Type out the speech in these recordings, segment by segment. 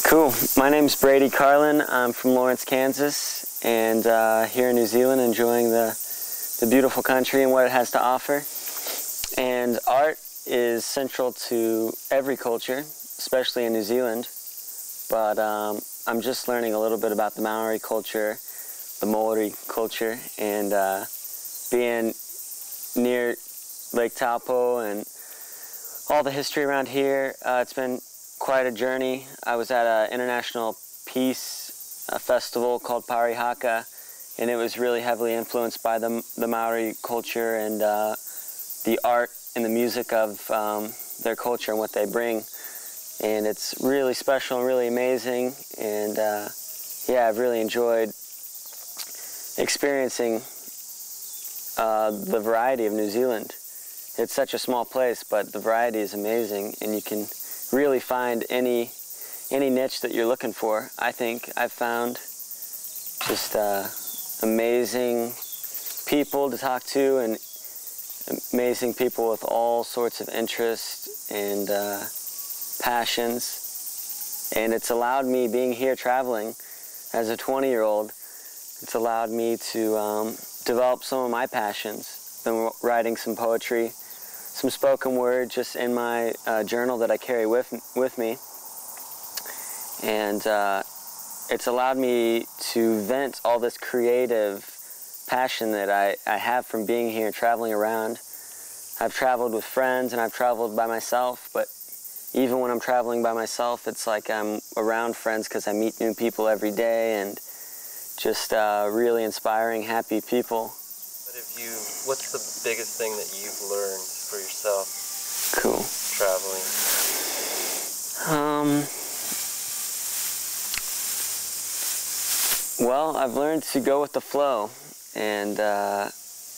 Cool. My name's Brady Carlin. I'm from Lawrence, Kansas, and here in New Zealand enjoying the beautiful country and what it has to offer. And art is central to every culture, especially in New Zealand. But I'm just learning a little bit about the Maori culture, the Maori culture, and being near Lake Taupo and all the history around here. It's been quite a journey. I was at an international peace festival called Parihaka, and it was really heavily influenced by the Maori culture and the art and the music of their culture and what they bring. And it's really special and really amazing, and yeah, I've really enjoyed experiencing the variety of New Zealand. It's such a small place, but the variety is amazing, and you can really find any niche that you're looking for. I think I've found just amazing people to talk to, and amazing people with all sorts of interests and passions. And it's allowed me, being here traveling as a 20-year-old, it's allowed me to develop some of my passions. Been writing some poetry, some spoken word just in my journal that I carry with me. And it's allowed me to vent all this creative passion that I have from being here and traveling around. I've traveled with friends and I've traveled by myself, but even when I'm traveling by myself, it's like I'm around friends because I meet new people every day and just really inspiring, happy people. But what's the biggest thing that you've learned for yourself? Cool. Traveling. Well, I've learned to go with the flow and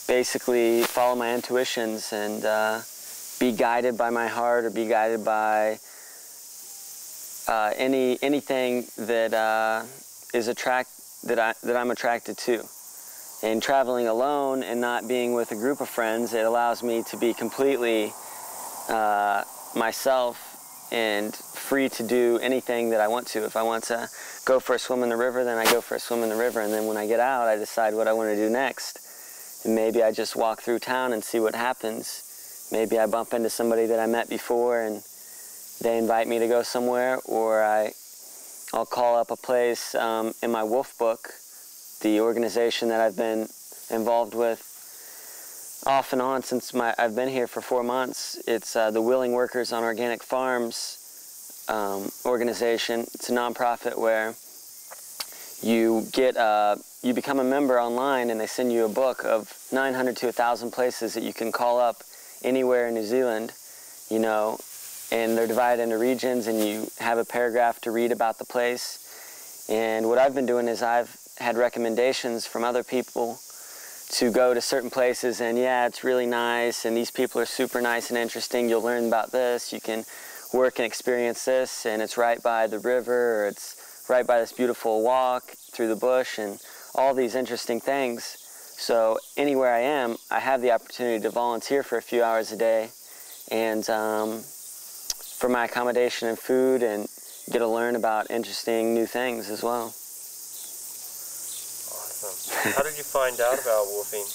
basically follow my intuitions and be guided by my heart or be guided by anything that that I'm attracted to. And traveling alone and not being with a group of friends, it allows me to be completely myself and free to do anything that I want to. If I want to go for a swim in the river, then I go for a swim in the river, and then when I get out, I decide what I want to do next. And maybe I just walk through town and see what happens. Maybe I bump into somebody that I met before and they invite me to go somewhere, or I'll call up a place in my WWOOF book, the organization that I've been involved with off and on since I've been here for 4 months. It's the Willing Workers on Organic Farms organization. It's a nonprofit where you become a member online, and they send you a book of 900 to 1,000 places that you can call up anywhere in New Zealand, you know, and they're divided into regions, and you have a paragraph to read about the place. And what I've been doing is I've had recommendations from other people to go to certain places, and yeah, it's really nice, and these people are super nice and interesting. You'll learn about this, you can work and experience this, and it's right by the river, or it's right by this beautiful walk through the bush, and all these interesting things. So anywhere I am, I have the opportunity to volunteer for a few hours a day, and for my accommodation and food, and get to learn about interesting new things as well. Awesome. How did you find out about woofing?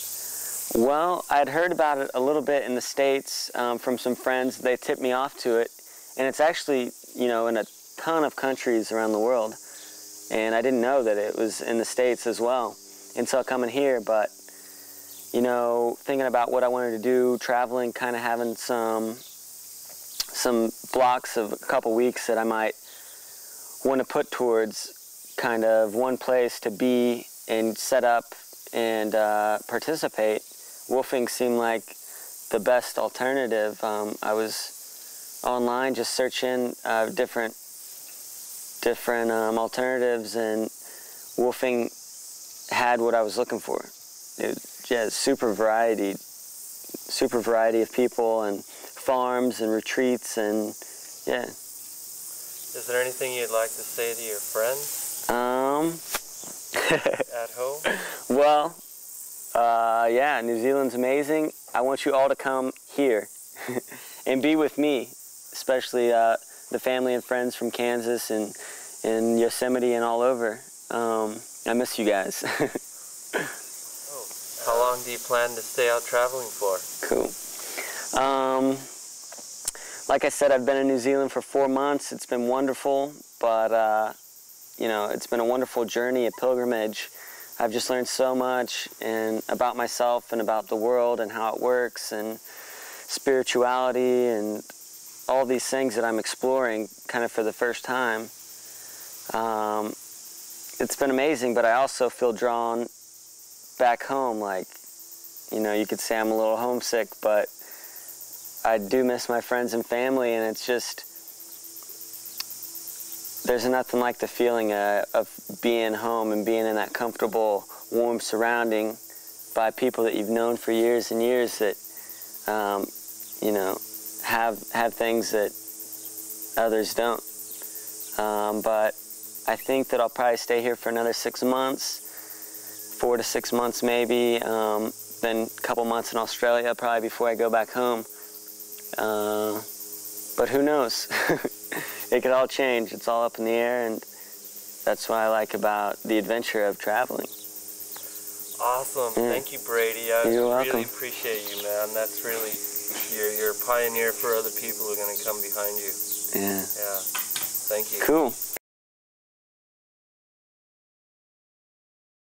Well, I'd heard about it a little bit in the States from some friends. They tipped me off to it, and it's actually, you know, in a ton of countries around the world. And I didn't know that it was in the States as well until coming here. But, you know, thinking about what I wanted to do, traveling, kind of having some blocks of a couple weeks that I might want to put towards kind of one place to be and set up and participate. Woofing seemed like the best alternative. I was online just searching different alternatives, and woofing had what I was looking for. Yeah, super variety of people and farms and retreats, and yeah. Is there anything you'd like to say to your friends? At home? Well, yeah, New Zealand's amazing. I want you all to come here and be with me, especially the family and friends from Kansas and Yosemite and all over. I miss you guys. How long do you plan to stay out traveling for? Cool. Like I said, I've been in New Zealand for 4 months. It's been wonderful, but you know, it's been a wonderful journey, a pilgrimage. I've just learned so much about myself and about the world and how it works and spirituality and all these things that I'm exploring kind of for the first time. It's been amazing, but I also feel drawn back home. Like, you know, you could say I'm a little homesick, but I do miss my friends and family, and it's just, there's nothing like the feeling of being home and being in that comfortable, warm surrounding by people that you've known for years and years that, you know, have things that others don't. But I think that I'll probably stay here for another 6 months, 4 to 6 months maybe, then a couple months in Australia probably before I go back home. But who knows? It could all change. It's all up in the air, and that's what I like about the adventure of traveling. Awesome. Yeah. Thank you, Brady. I You're welcome. really appreciate you, man. That's really, you're a pioneer for other people who are going to come behind you. Yeah. Yeah. Thank you. Cool.